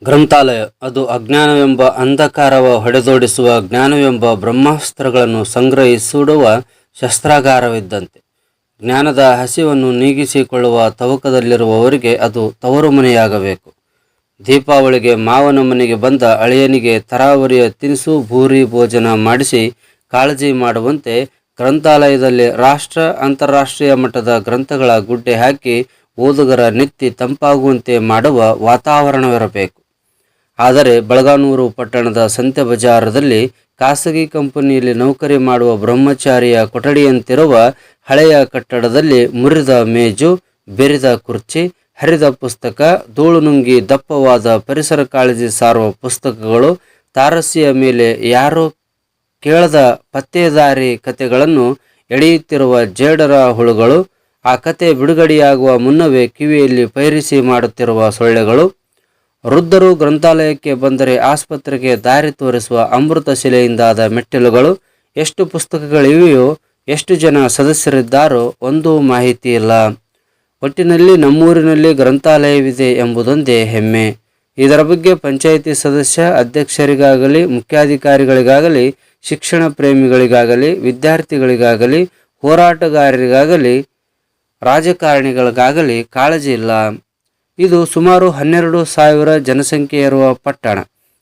ಗ್ರಂಥಾಲಯ ಅದು ಅಜ್ಞಾನವೆಂಬ ಅಂಧಕಾರವ ಹೊಡೆದೋಡಿಸುವ ಜ್ಞಾನವೆಂಬ ಬ್ರಹ್ಮಾಸ್ತ್ರಗಳನ್ನು ಸಂಗ್ರಹಿಸಿಡುವ ಶಸ್ತ್ರಾಗಾರವಿದ್ದಂತೆ. ಜ್ಞಾನದ ಹಸಿವನ್ನು ನೀಗಿಸಿಕೊಳ್ಳುವ ತವಕದಲ್ಲಿರುವವರಿಗೆ ಅದು ತವರು ಮನೆಯಾಗಬೇಕು. ದೀಪಾವಳಿಗೆ ಮಾವನ ಮನೆಗೆ ಬಂದ ಅಳಿಯನಿಗೆ ತರಾವರಿಯ ತಿನಿಸು ಭೂರಿ ಭೋಜನ ಮಾಡಿಸಿ ಕಾಳಜಿ ಮಾಡುವಂತೆ ಗ್ರಂಥಾಲಯದಲ್ಲಿ ರಾಷ್ಟ್ರ ಅಂತಾರಾಷ್ಟ್ರೀಯ ಮಟ್ಟದ ಗ್ರಂಥಗಳ ಗುಡ್ಡೆ ಹಾಕಿ ಓದುಗರ ನೆತ್ತಿ ತಂಪಾಗುವಂತೆ ಮಾಡುವ ವಾತಾವರಣವಿರಬೇಕು. ಆದರೆ ಬಳಗಾನೂರು ಪಟ್ಟಣದ ಸಂತೆ ಬಜಾರದಲ್ಲಿ ಖಾಸಗಿ ಕಂಪನಿಯಲ್ಲಿ ನೌಕರಿ ಮಾಡುವ ಬ್ರಹ್ಮಚಾರಿಯ ಕೊಠಡಿಯಂತಿರುವ ಹಳೆಯ ಕಟ್ಟಡದಲ್ಲಿ ಮುರಿದ ಮೇಜು, ಬೆರಿದ ಕುರ್ಚಿ, ಹರಿದ ಪುಸ್ತಕ, ಧೂಳು ನುಂಗಿ ದಪ್ಪವಾದ ಪರಿಸರ ಕಾಳಜಿ ಸಾರುವ ಪುಸ್ತಕಗಳು, ತಾರಸಿಯ ಮೇಲೆ ಯಾರೋ ಕೇಳದ ಪತ್ತೇದಾರಿ ಕತೆಗಳನ್ನು ಎಳೆಯುತ್ತಿರುವ ಜೇಡರ ಹುಳುಗಳು, ಆ ಕತೆ ಬಿಡುಗಡೆಯಾಗುವ ಮುನ್ನವೇ ಕಿವಿಯಲ್ಲಿ ಪೈರಿಸಿ ಮಾಡುತ್ತಿರುವ ಸೊಳ್ಳೆಗಳು, ವೃದ್ಧರು ಗ್ರಂಥಾಲಯಕ್ಕೆ ಬಂದರೆ ಆಸ್ಪತ್ರೆಗೆ ದಾರಿ ತೋರಿಸುವ ಅಮೃತ ಶಿಲೆಯಿಂದಾದ ಮೆಟ್ಟಿಲುಗಳು, ಎಷ್ಟು ಪುಸ್ತಕಗಳಿವೆಯೋ, ಎಷ್ಟು ಜನ ಸದಸ್ಯರಿದ್ದಾರೋ ಒಂದೂ ಮಾಹಿತಿ ಇಲ್ಲ. ಒಟ್ಟಿನಲ್ಲಿ ನಮ್ಮೂರಿನಲ್ಲಿ ಗ್ರಂಥಾಲಯವಿದೆ ಎಂಬುದೊಂದೇ ಹೆಮ್ಮೆ. ಇದರ ಬಗ್ಗೆ ಪಂಚಾಯಿತಿ ಸದಸ್ಯ, ಅಧ್ಯಕ್ಷರಿಗಾಗಲಿ, ಮುಖ್ಯಾಧಿಕಾರಿಗಳಿಗಾಗಲಿ, ಶಿಕ್ಷಣ ಪ್ರೇಮಿಗಳಿಗಾಗಲಿ, ವಿದ್ಯಾರ್ಥಿಗಳಿಗಾಗಲಿ, ಹೋರಾಟಗಾರರಿಗಾಗಲಿ, ರಾಜಕಾರಣಿಗಳಿಗಾಗಲಿ ಕಾಳಜಿ ಇಲ್ಲ. ಇದು ಸುಮಾರು 12,000 ಜನಸಂಖ್ಯೆ ಇರುವ ಪಟ್ಟಣ.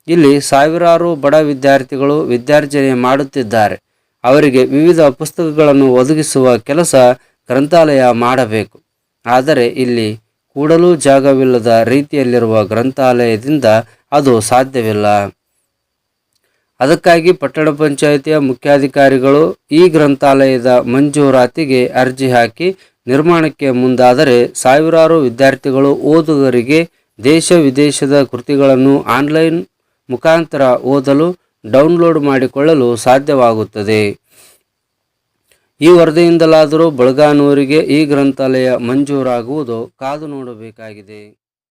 ಇಲ್ಲಿ ಸಾವಿರಾರು ಬಡ ವಿದ್ಯಾರ್ಥಿಗಳು ವಿದ್ಯಾರ್ಜನೆ ಮಾಡುತ್ತಿದ್ದಾರೆ. ಅವರಿಗೆ ವಿವಿಧ ಪುಸ್ತಕಗಳನ್ನು ಒದಗಿಸುವ ಕೆಲಸ ಗ್ರಂಥಾಲಯ ಮಾಡಬೇಕು. ಆದರೆ ಇಲ್ಲಿ ಕೂಡಲೂ ಜಾಗವಿಲ್ಲದ ರೀತಿಯಲ್ಲಿರುವ ಗ್ರಂಥಾಲಯದಿಂದ ಅದು ಸಾಧ್ಯವಿಲ್ಲ. ಅದಕ್ಕಾಗಿ ಪಟ್ಟಣ ಪಂಚಾಯಿತಿಯ ಮುಖ್ಯಾಧಿಕಾರಿಗಳು ಈ ಗ್ರಂಥಾಲಯದ ಮಂಜೂರಾತಿಗೆ ಅರ್ಜಿ ಹಾಕಿ ನಿರ್ಮಾಣಕ್ಕೆ ಮುಂದಾದರೆ ಸಾವಿರಾರು ವಿದ್ಯಾರ್ಥಿಗಳು ಓದುಗರಿಗೆ ದೇಶ ವಿದೇಶದ ಕೃತಿಗಳನ್ನು ಆನ್ಲೈನ್ ಮುಖಾಂತರ ಓದಲು, ಡೌನ್ಲೋಡ್ ಮಾಡಿಕೊಳ್ಳಲು ಸಾಧ್ಯವಾಗುತ್ತದೆ. ಈ ವರದಿಯಿಂದಲಾದರೂ ಬಳಗಾನೂರಿಗೆ ಈ ಗ್ರಂಥಾಲಯ ಮಂಜೂರಾಗುವುದು ಕಾದು ನೋಡಬೇಕಾಗಿದೆ.